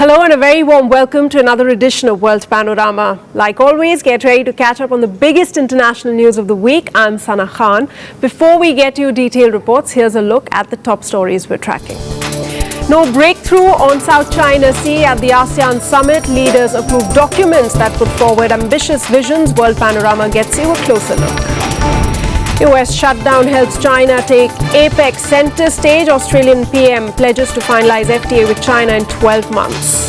Hello and a very warm welcome to another edition of World Panorama. Like always, get ready to catch up on the biggest international news of the week. I'm Sana Khan. Before we get to your detailed reports, here's a look at the top stories we're tracking. No breakthrough on South China Sea at the Asean summit. Leaders approve documents that put forward ambitious visions. World Panorama gets you a closer look. US shutdown helps China take Apec center stage. Australian PM pledges to finalize FTA with China in 12 months.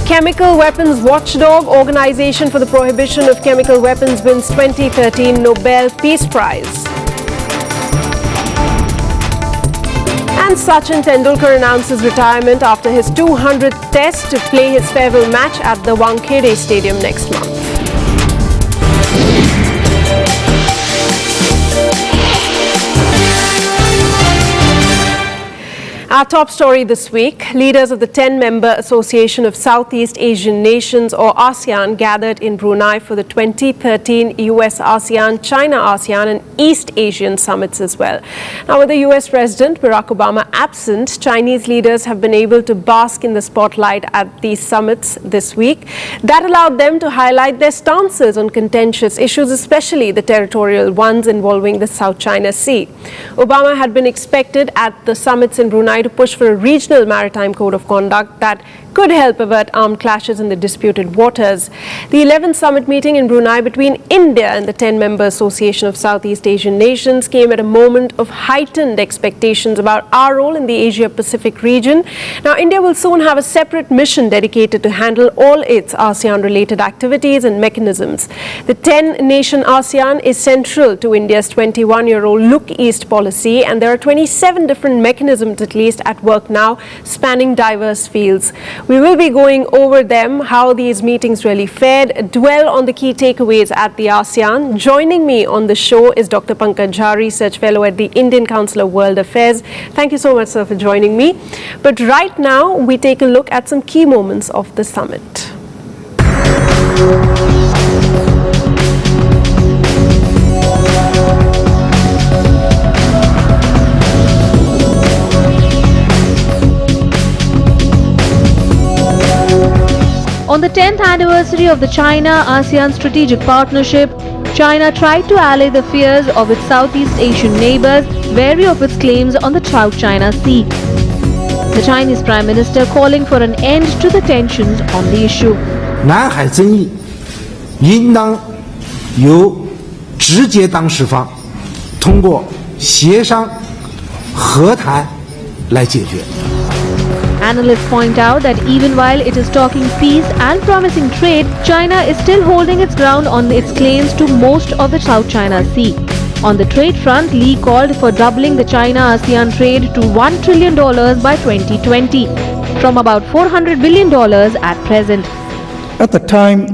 Chemical Weapons Watchdog Organization for the Prohibition of Chemical Weapons wins 2013 Nobel Peace Prize. And Sachin Tendulkar announces retirement after his 200th test to play his farewell match at the Wankhede Stadium next month. Our top story this week, leaders of the 10-member Association of Southeast Asian Nations or ASEAN gathered in Brunei for the 2013 US-ASEAN, China-ASEAN and East Asian summits as well. Now with the US President Barack Obama absent, Chinese leaders have been able to bask in the spotlight at these summits this week. That allowed them to highlight their stances on contentious issues, especially the territorial ones involving the South China Sea. Obama had been expected at the summits in Brunei to push for a regional maritime code of conduct that could help avert armed clashes in the disputed waters. The 11th summit meeting in Brunei between India and the 10-member Association of Southeast Asian Nations came at a moment of heightened expectations about our role in the Asia-Pacific region. Now, India will soon have a separate mission dedicated to handle all its ASEAN-related activities and mechanisms. The 10-nation ASEAN is central to India's 21-year-old Look East policy, and there are 27 different mechanisms at least at work now, spanning diverse fields. We will be going over them, how these meetings really fared, dwell on the key takeaways at the ASEAN. Joining me on the show is Dr. Pankaj, Research Fellow at the Indian Council of World Affairs. Thank you so much, sir, for joining me. But right now, we take a look at some key moments of the summit. On the 10th anniversary of the China-ASEAN strategic partnership, China tried to allay the fears of its Southeast Asian neighbors, wary of its claims on the South China Sea. The Chinese Prime Minister calling for an end to the tensions on the issue. 南海争议应当由直接当事方通过协商和谈来解决。 Analysts point out that even while it is talking peace and promising trade, China is still holding its ground on its claims to most of the South China Sea. On the trade front, Lee called for doubling the China-ASEAN trade to $1 trillion by 2020, from about $400 billion at present. At the time,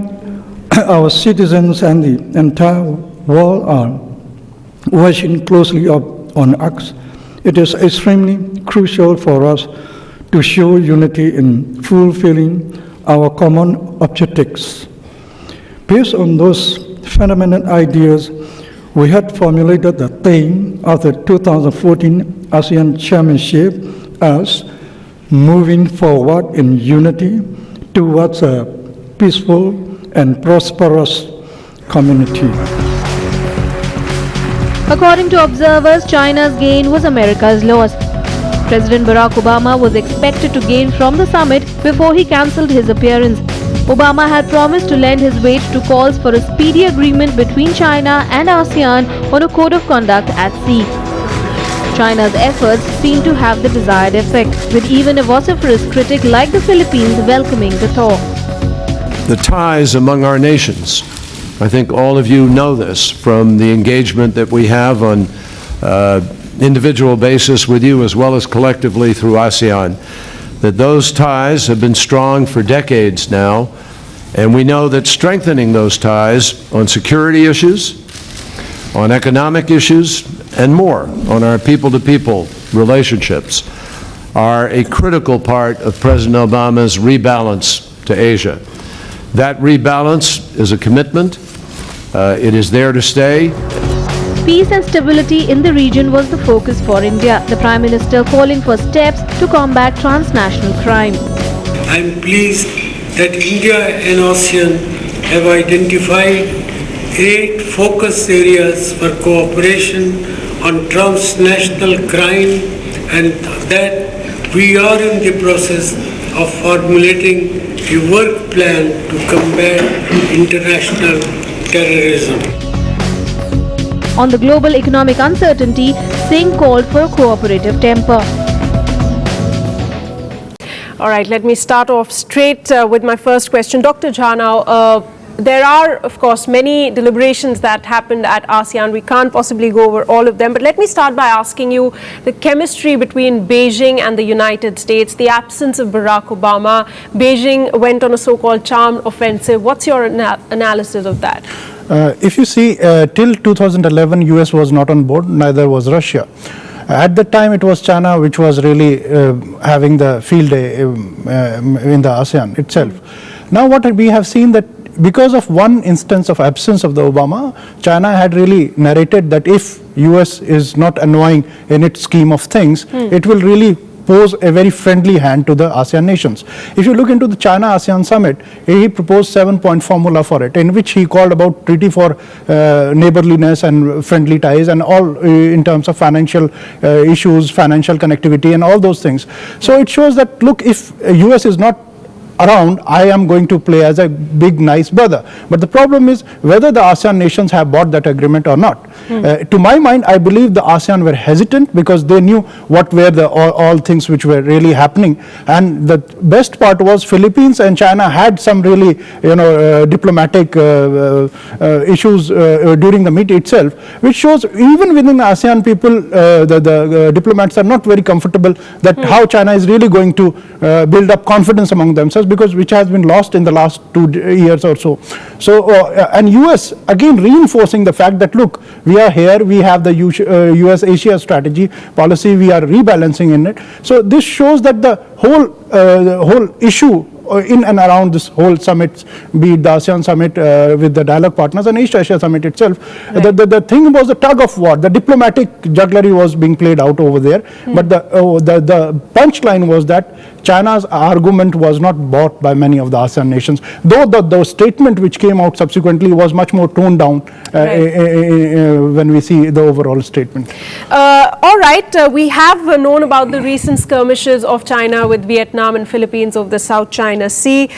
our citizens and the entire world are watching closely on us. It is extremely crucial for us to show unity in fulfilling our common objectives. Based on those fundamental ideas, we had formulated the theme of the 2014 ASEAN Chairmanship as moving forward in unity towards a peaceful and prosperous community. According to observers, China's gain was America's loss. President Barack Obama was expected to gain from the summit before he cancelled his appearance. Obama had promised to lend his weight to calls for a speedy agreement between China and ASEAN on a code of conduct at sea. China's efforts seem to have the desired effect, with even a vociferous critic like the Philippines welcoming the thaw. The ties among our nations. I think all of you know this from the engagement that we have on individual basis with you as well as collectively through ASEAN, that those ties have been strong for decades now, and we know that strengthening those ties on security issues, on economic issues, and more, on our people-to-people relationships, are a critical part of President Obama's rebalance to Asia. That rebalance is a commitment. It is there to stay. Peace and stability in the region was the focus for India, the Prime Minister calling for steps to combat transnational crime. I am pleased that India and ASEAN have identified 8 focus areas for cooperation on transnational crime, and that we are in the process of formulating a work plan to combat international terrorism. On the global economic uncertainty, Singh called for a cooperative temper. All right, let me start off straight with my first question. Dr. Jha, now, there are, of course, many deliberations that happened at ASEAN. We can't possibly go over all of them. But let me start by asking you the chemistry between Beijing and the United States, the absence of Barack Obama. Beijing went on a so-called charm offensive. What's your analysis of that? If you see, till 2011, US was not on board, neither was Russia. At that time, it was China which was really having the field day in the ASEAN itself. Now what we have seen that because of one instance of absence of the Obama, China had really narrated that if US is not annoying in its scheme of things, it will really pose a very friendly hand to the ASEAN nations. If you look into the China-ASEAN summit, he proposed 7-point formula for it, in which he called about treaty for neighborliness and friendly ties and all in terms of financial issues, financial connectivity and all those things. So it shows that, look, if US is not around, I am going to play as a big nice brother. But the problem is whether the ASEAN nations have bought that agreement or not. To my mind, I believe the ASEAN were hesitant because they knew what were the all things which were really happening. And the best part was Philippines and China had some really diplomatic issues during the meet itself, which shows even within the ASEAN people, the diplomats are not very comfortable that how China is really going to build up confidence among themselves, because which has been lost in the last 2 years or so. So and US again reinforcing the fact that, look, we are here, we have the US Asia strategy policy, we are rebalancing in it. So this shows that the whole issue in and around this whole summit, be it the ASEAN summit with the dialogue partners and East Asia summit itself, the thing was the tug of war, the diplomatic jugglery was being played out over there. But the punchline was that China's argument was not bought by many of the ASEAN nations, though the statement which came out subsequently was much more toned down when we see the overall statement. All right, we have known about the recent skirmishes of China with Vietnam and Philippines over the South China Sea.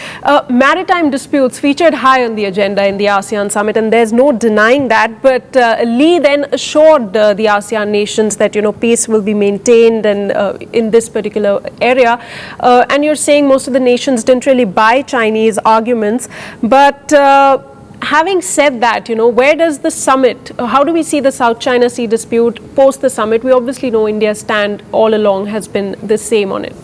Maritime disputes featured high on the agenda in the ASEAN summit, and there's no denying that. But Lee then assured the ASEAN nations that peace will be maintained and in this particular area. And you're saying most of the nations didn't really buy Chinese arguments. But having said that, where does the summit, how do we see the South China Sea dispute post the summit? We obviously know India's stand all along has been the same on it.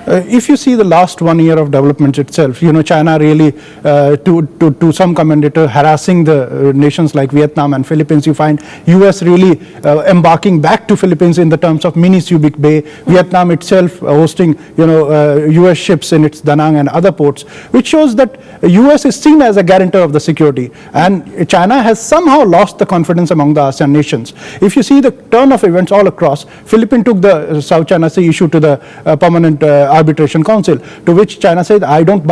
If you see the last 1 year of development itself, China really, to some commentator, harassing the nations like Vietnam and Philippines. You find US really embarking back to Philippines in the terms of mini Subic Bay, Vietnam itself hosting, US ships in its Da Nang and other ports, which shows that US is seen as a guarantor of the security. And China has somehow lost the confidence among the ASEAN nations. If you see the turn of events all across, Philippines took the South China Sea issue to the permanent arbitration council, to which China said, I won't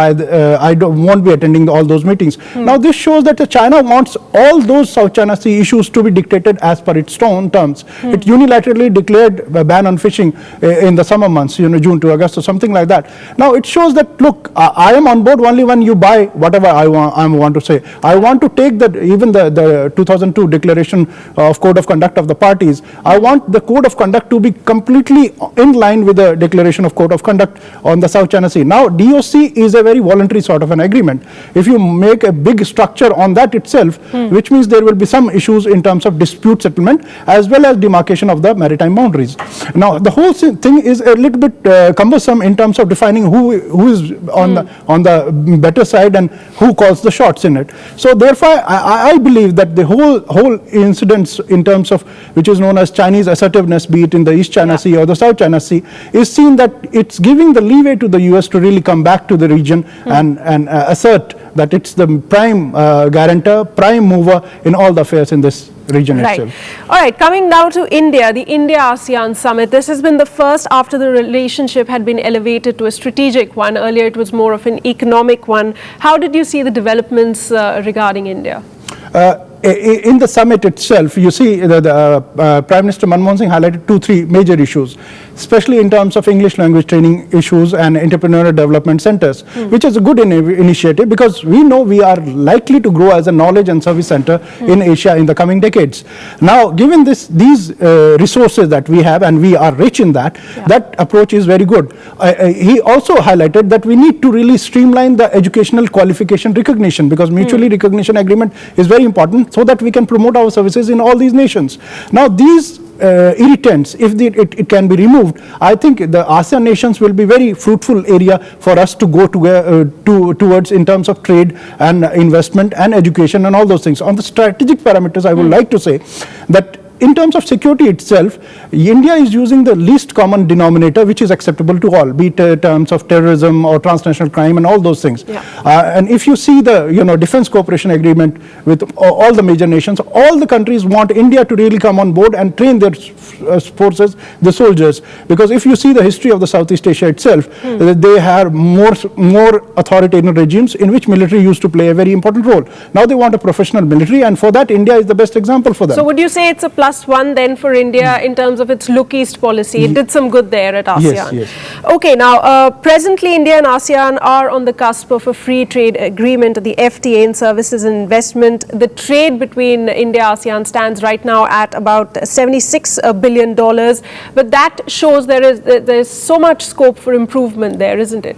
be attending all those meetings. Now this shows that China wants all those South China Sea issues to be dictated as per its own terms. It unilaterally declared a ban on fishing in the summer months, June to August or something like that. Now it shows that, look, I am on board only when you buy whatever I want to say. I want to take even the 2002 declaration of code of conduct of the parties. I want the code of conduct to be completely in line with the declaration of code of conduct on the South China Sea. Now, DOC is a very voluntary sort of an agreement. If you make a big structure on that itself, which means there will be some issues in terms of dispute settlement as well as demarcation of the maritime boundaries. Now, the whole thing is a little bit cumbersome in terms of defining who is on the better side and who calls the shots in it. So, therefore, I believe that the whole incidents in terms of which is known as Chinese assertiveness, be it in the East China Sea or the South China Sea, is seen that it's giving the leeway to the US to really come back to the region and assert that it's the prime guarantor, prime mover in all the affairs in this region itself. All right, coming now to India, the India-ASEAN summit. This has been the first after the relationship had been elevated to a strategic one. Earlier, it was more of an economic one. How did you see the developments regarding India? In the summit itself, you see the Prime Minister Manmohan Singh highlighted 2-3 major issues, especially in terms of English language training issues and entrepreneurial development centers, which is a good initiative because we know we are likely to grow as a knowledge and service center in Asia in the coming decades. Now, given these resources that we have, and we are rich in that, that approach is very good. He also highlighted that we need to really streamline the educational qualification recognition because mutually recognition agreement is very important so that we can promote our services in all these nations. Now, these irritants, if it can be removed, I think the ASEAN nations will be very fruitful area for us to go towards in terms of trade and investment and education and all those things. On the strategic parameters, I would like to say that in terms of security itself, India is using the least common denominator, which is acceptable to all, be it in terms of terrorism or transnational crime and all those things. And if you see the defense cooperation agreement with all the major nations, all the countries want India to really come on board and train their forces, the soldiers. Because if you see the history of the Southeast Asia itself, they have more authoritarian regimes in which military used to play a very important role. Now they want a professional military, and for that India is the best example for them. So would you say it's a +1 then for India in terms of its Look East policy? It did some good there at ASEAN. Yes. Okay, now presently India and ASEAN are on the cusp of a free trade agreement, the FTA in services and investment. The trade between India and ASEAN stands right now at about $76 billion, but that shows there is so much scope for improvement there, isn't it?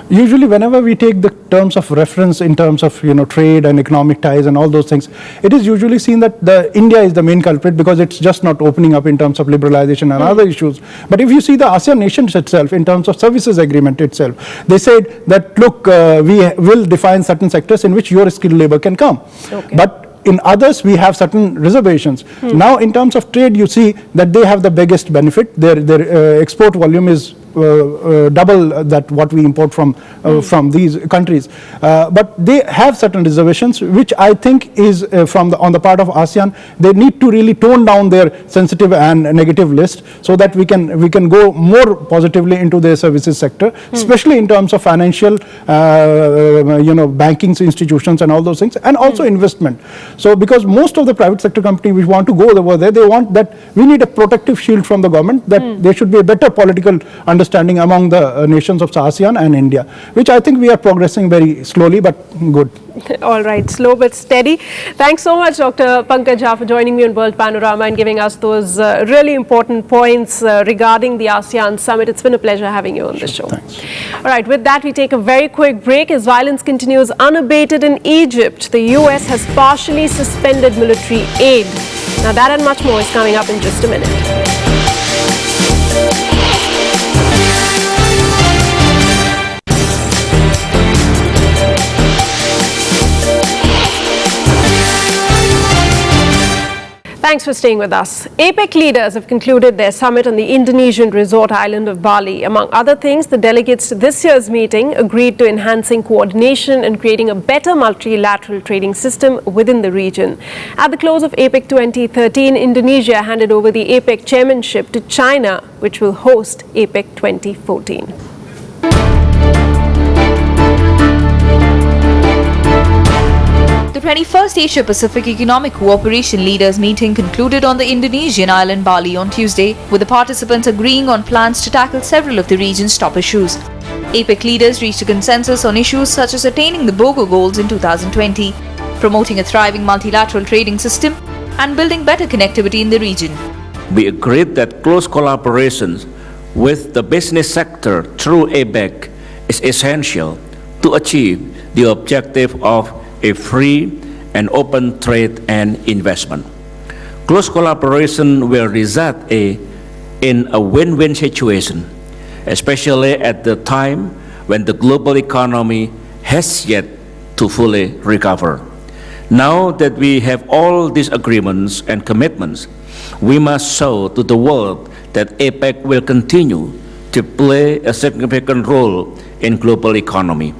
Usually whenever we take the terms of reference in terms of trade and economic ties and all those things, it is usually seen that India is the main culprit because it's just not opening up in terms of liberalization and other issues. But if you see the ASEAN nations itself in terms of services agreement itself, they said that look, we will define certain sectors in which your skilled labor can come. But in others, we have certain reservations. Now, in terms of trade, you see that they have the biggest benefit. Their export volume is double that what we import from these countries, but they have certain reservations, which I think is on the part of ASEAN. They need to really tone down their sensitive and negative list so that we can go more positively into their services sector, especially in terms of financial, banking institutions and all those things, and also investment. So, because most of the private sector companies which want to go over there, they want that we need a protective shield from the government, that there should be a better political understanding among the nations of ASEAN and India, which I think we are progressing very slowly but good. All right, slow but steady. Thanks so much, Dr. Pankaj, for joining me on World Panorama and giving us those really important points regarding the ASEAN summit. It's been a pleasure having you on the show. Thanks. All right, with that, we take a very quick break. As violence continues unabated in Egypt, the US has partially suspended military aid. Now, that and much more is coming up in just a minute. Thanks for staying with us. Apec leaders have concluded their summit on the Indonesian resort island of Bali. Among other things, the delegates to this year's meeting agreed to enhancing coordination and creating a better multilateral trading system within the region. At the close of Apec 2013, Indonesia handed over the Apec chairmanship to China, which will host Apec 2014. The 21st Asia-Pacific Economic Cooperation Leaders meeting concluded on the Indonesian island Bali on Tuesday, with the participants agreeing on plans to tackle several of the region's top issues. APEC leaders reached a consensus on issues such as attaining the BOGO goals in 2020, promoting a thriving multilateral trading system, and building better connectivity in the region. We agreed that close collaboration with the business sector through APEC is essential to achieve the objective of a free and open trade and investment. Close collaboration will result in a win-win situation, especially at the time when the global economy has yet to fully recover. Now that we have all these agreements and commitments, we must show to the world that APEC will continue to play a significant role in global economy.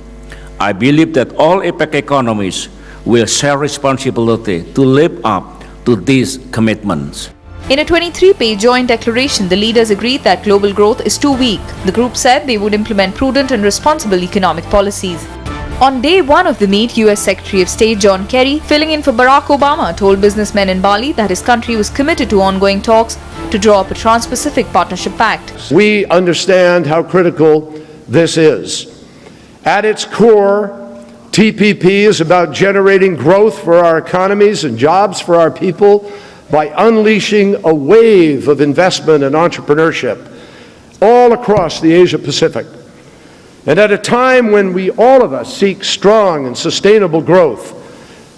I believe that all APEC economies will share responsibility to live up to these commitments. In a 23-page joint declaration, the leaders agreed that global growth is too weak. The group said they would implement prudent and responsible economic policies. On day one of the meet, US Secretary of State John Kerry, filling in for Barack Obama, told businessmen in Bali that his country was committed to ongoing talks to draw up a Trans-Pacific Partnership Pact. We understand how critical this is. At its core, TPP is about generating growth for our economies and jobs for our people by unleashing a wave of investment and entrepreneurship all across the Asia-Pacific. And at a time when all of us seek strong and sustainable growth,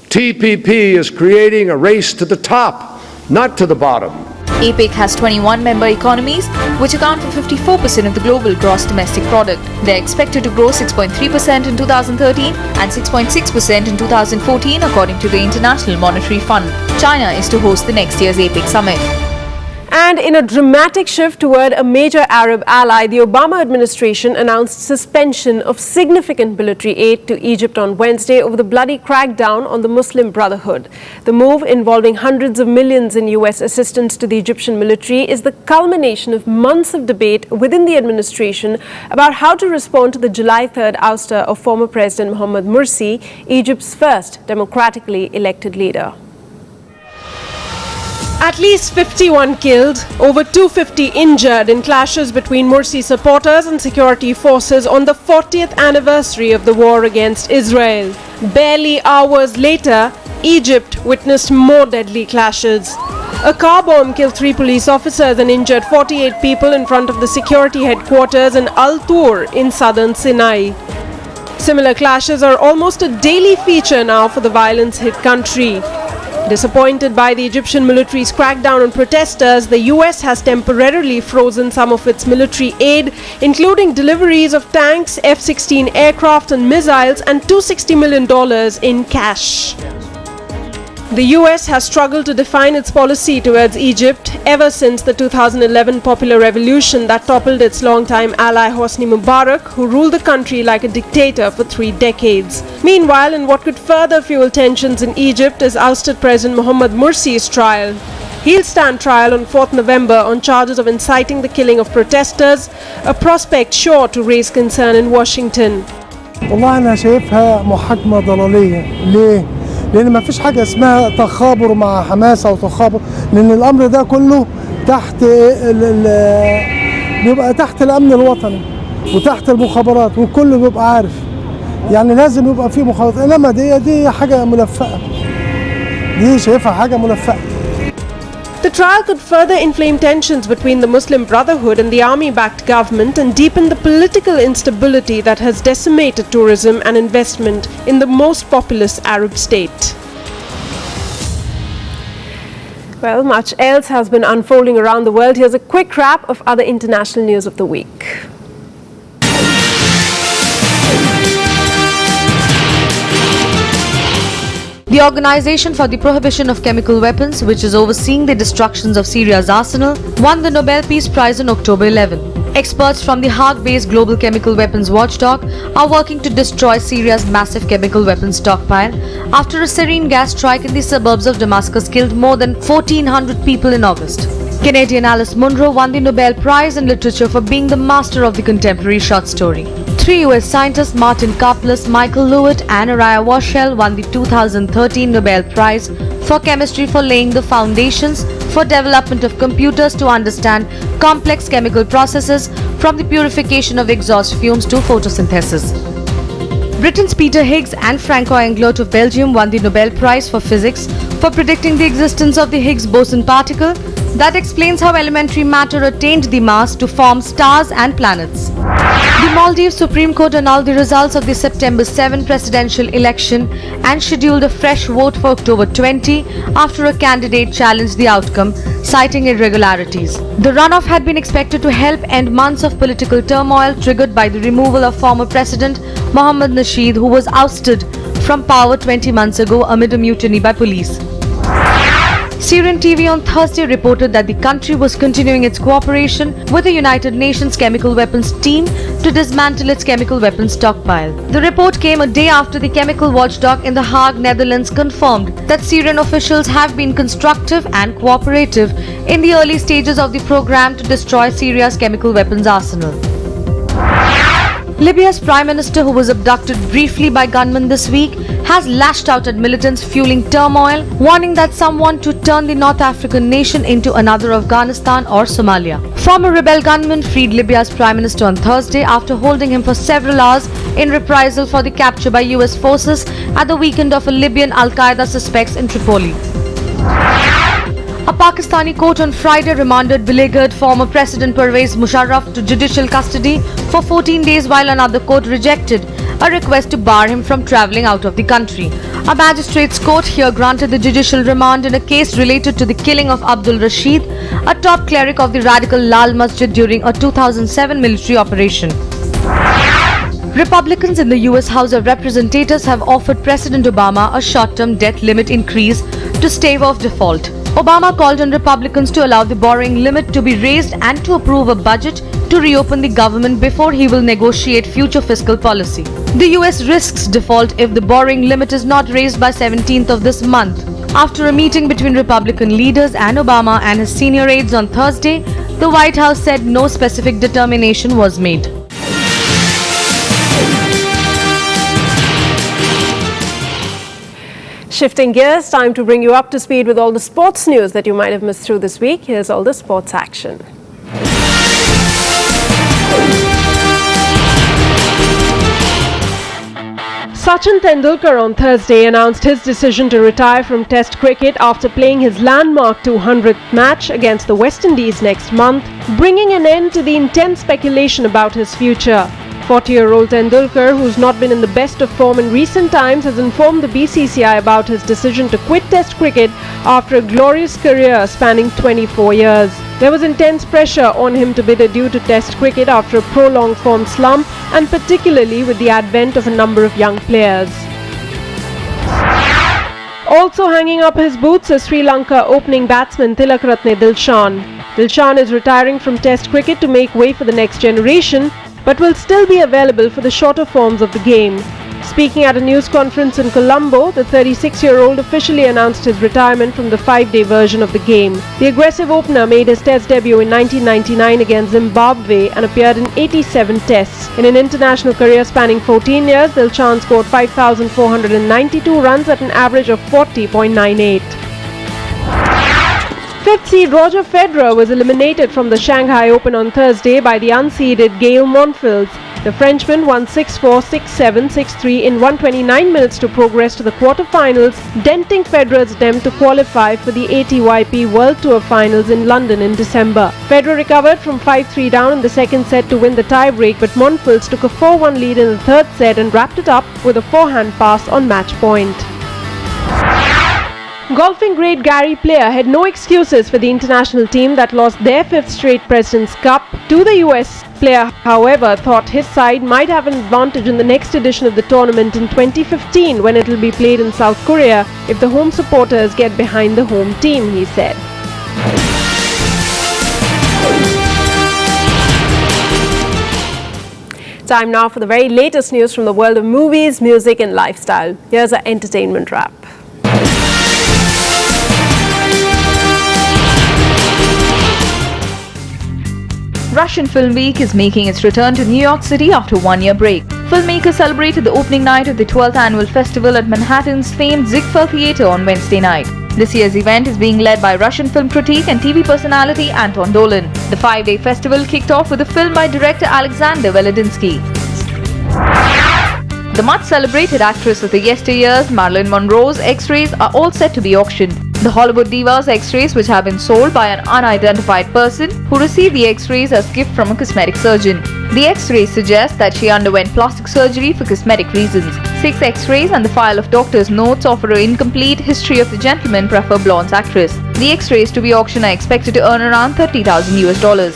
TPP is creating a race to the top, not to the bottom. APEC has 21 member economies, which account for 54% of the global gross domestic product. They are expected to grow 6.3% in 2013 and 6.6% in 2014, according to the International Monetary Fund. China is to host the next year's APEC summit. And in a dramatic shift toward a major Arab ally, the Obama administration announced suspension of significant military aid to Egypt on Wednesday over the bloody crackdown on the Muslim Brotherhood. The move, involving hundreds of millions in U.S. assistance to the Egyptian military, is the culmination of months of debate within the administration about how to respond to the July 3rd ouster of former President Mohamed Morsi, Egypt's first democratically elected leader. At least 51 killed, over 250 injured in clashes between Morsi supporters and security forces on the 40th anniversary of the war against Israel. Barely hours later, Egypt witnessed more deadly clashes. A car bomb killed 3 police officers and injured 48 people in front of the security headquarters in Al-Tur in southern Sinai. Similar clashes are almost a daily feature now for the violence-hit country. Disappointed by the Egyptian military's crackdown on protesters, the US has temporarily frozen some of its military aid, including deliveries of tanks, F-16 aircraft and missiles, and $260 million in cash. The US has struggled to define its policy towards Egypt ever since the 2011 popular revolution that toppled its longtime ally Hosni Mubarak, who ruled the country like a dictator for 3 decades. Meanwhile, in what could further fuel tensions in Egypt is ousted President Mohamed Morsi's trial. He'll stand trial on 4th November on charges of inciting the killing of protesters, a prospect sure to raise concern in Washington. والله أنا شايفها محاكمة ضلالية. ليه؟ لأن ما فيش حاجة اسمها تخابر مع حماس أو تخابر، لأن الأمر ده كله بيبقى تحت الأمن الوطني وتحت المخابرات والكل بيبقى عارف. يعني لازم يبقى في مخابرات، إنما دي حاجة ملفقة. دي شايفها حاجة ملفقة. The trial could further inflame tensions between the Muslim Brotherhood and the army-backed government and deepen the political instability that has decimated tourism and investment in the most populous Arab state. Well, much else has been unfolding around the world. Here's a quick wrap of other international news of the week. The Organization for the Prohibition of Chemical Weapons, which is overseeing the destructions of Syria's arsenal, won the Nobel Peace Prize on October 11. Experts from the Hague-based Global Chemical Weapons Watchdog are working to destroy Syria's massive chemical weapons stockpile after a sarin gas strike in the suburbs of Damascus killed more than 1,400 people in August. Canadian Alice Munro won the Nobel Prize in Literature for being the master of the contemporary short story. 3 US scientists Martin Karplus, Michael Lewitt and Araya Waschel won the 2013 Nobel Prize for Chemistry for laying the foundations for development of computers to understand complex chemical processes from the purification of exhaust fumes to photosynthesis. Britain's Peter Higgs and Franco Englert of Belgium won the Nobel Prize for Physics for predicting the existence of the Higgs boson particle that explains how elementary matter attained the mass to form stars and planets. The Maldives Supreme Court annulled the results of the September 7 presidential election and scheduled a fresh vote for October 20 after a candidate challenged the outcome, citing irregularities. The runoff had been expected to help end months of political turmoil triggered by the removal of former President Mohamed Nasheed, who was ousted from power 20 months ago amid a mutiny by police. Syrian TV on Thursday reported that the country was continuing its cooperation with the United Nations Chemical Weapons Team to dismantle its chemical weapons stockpile. The report came a day after the chemical watchdog in The Hague, Netherlands confirmed that Syrian officials have been constructive and cooperative in the early stages of the program to destroy Syria's chemical weapons arsenal. Libya's Prime Minister, who was abducted briefly by gunmen this week, has lashed out at militants fueling turmoil, warning that some want to turn the North African nation into another Afghanistan or Somalia. Former rebel gunmen freed Libya's Prime Minister on Thursday after holding him for several hours in reprisal for the capture by US forces at the weekend of a Libyan Al-Qaeda suspects in Tripoli. A Pakistani court on Friday remanded beleaguered former President Pervez Musharraf to judicial custody for 14 days while another court rejected a request to bar him from travelling out of the country. A magistrate's court here granted the judicial remand in a case related to the killing of Abdul Rashid, a top cleric of the radical Lal Masjid during a 2007 military operation. Republicans in the US House of Representatives have offered President Obama a short-term debt limit increase to stave off default. Obama called on Republicans to allow the borrowing limit to be raised and to approve a budget to reopen the government before he will negotiate future fiscal policy. The US risks default if the borrowing limit is not raised by 17th of this month. After a meeting between Republican leaders and Obama and his senior aides on Thursday, the White House said no specific determination was made. Shifting gears, time to bring you up to speed with all the sports news that you might have missed through this week. Here's all the sports action. Sachin Tendulkar on Thursday announced his decision to retire from Test cricket after playing his landmark 200th match against the West Indies next month, bringing an end to the intense speculation about his future. 40-year-old Tendulkar, who's not been in the best of form in recent times, has informed the BCCI about his decision to quit Test cricket after a glorious career spanning 24 years. There was intense pressure on him to bid adieu to Test cricket after a prolonged form slump, and particularly with the advent of a number of young players. Also hanging up his boots is Sri Lanka opening batsman Tilakaratne Dilshan. Dilshan is retiring from Test cricket to make way for the next generation, but will still be available for the shorter forms of the game. Speaking at a news conference in Colombo, the 36-year-old officially announced his retirement from the 5-day version of the game. The aggressive opener made his Test debut in 1999 against Zimbabwe and appeared in 87 Tests. In an international career spanning 14 years, Dilshan scored 5,492 runs at an average of 40.98. Fifth seed Roger Federer was eliminated from the Shanghai Open on Thursday by the unseeded Gael Monfils. The Frenchman won 6-4, 6-7, 6-3 in 129 minutes to progress to the quarterfinals, denting Federer's attempt to qualify for the ATYP World Tour Finals in London in December. Federer recovered from 5-3 down in the second set to win the tie-break, but Monfils took a 4-1 lead in the third set and wrapped it up with a forehand pass on match point. Golfing great Gary Player had no excuses for the international team that lost their 5th straight President's Cup to the US. Player, however, thought his side might have an advantage in the next edition of the tournament in 2015 when it will be played in South Korea if the home supporters get behind the home team, he said. Time now for the very latest news from the world of movies, music and lifestyle. Here's our entertainment wrap. Russian Film Week is making its return to New York City after a one-year break. Filmmakers celebrated the opening night of the 12th annual festival at Manhattan's famed Ziegfeld Theatre on Wednesday night. This year's event is being led by Russian film critic and TV personality Anton Dolin. The 5-day festival kicked off with a film by director Alexander Veledinsky. The much-celebrated actress of the yesteryears, Marilyn Monroe's X-rays are all set to be auctioned. The Hollywood diva's X-rays, which have been sold by an unidentified person who received the X-rays as gift from a cosmetic surgeon. The X-rays suggest that she underwent plastic surgery for cosmetic reasons. 6 X-rays and the file of doctor's notes offer an incomplete history of the gentleman prefer blonde's actress. The X-rays to be auctioned are expected to earn around $30,000.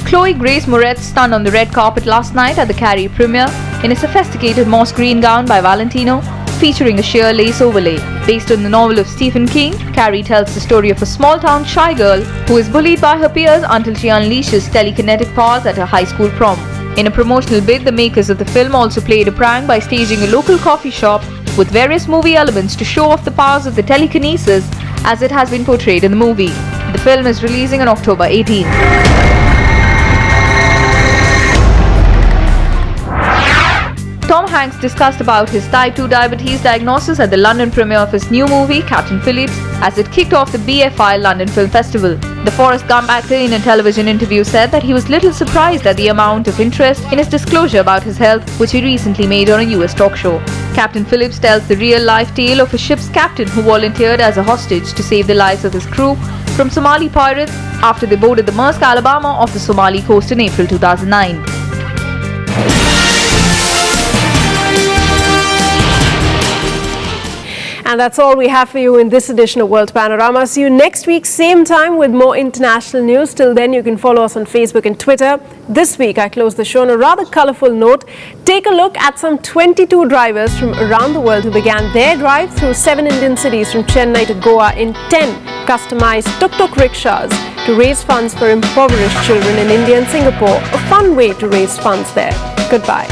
Chloe Grace Moretz stunned on the red carpet last night at the Carrie premiere in a sophisticated moss green gown by Valentino, featuring a sheer lace overlay. Based on the novel of Stephen King, Carrie tells the story of a small-town shy girl who is bullied by her peers until she unleashes telekinetic powers at her high school prom. In a promotional bid, the makers of the film also played a prank by staging a local coffee shop with various movie elements to show off the powers of the telekinesis as it has been portrayed in the movie. The film is releasing on October 18th. Tom Hanks discussed about his type 2 diabetes diagnosis at the London premiere of his new movie, Captain Phillips, as it kicked off the BFI London Film Festival. The Forrest Gump actor in a television interview said that he was little surprised at the amount of interest in his disclosure about his health, which he recently made on a US talk show. Captain Phillips tells the real-life tale of a ship's captain who volunteered as a hostage to save the lives of his crew from Somali pirates after they boarded the Maersk Alabama off the Somali coast in April 2009. And that's all we have for you in this edition of World Panorama. See you next week, same time, with more international news. Till then, you can follow us on Facebook and Twitter. This week, I close the show on a rather colorful note. Take a look at some 22 drivers from around the world who began their drive through 7 Indian cities from Chennai to Goa in 10 customized tuk-tuk rickshaws to raise funds for impoverished children in India and Singapore. A fun way to raise funds there. Goodbye.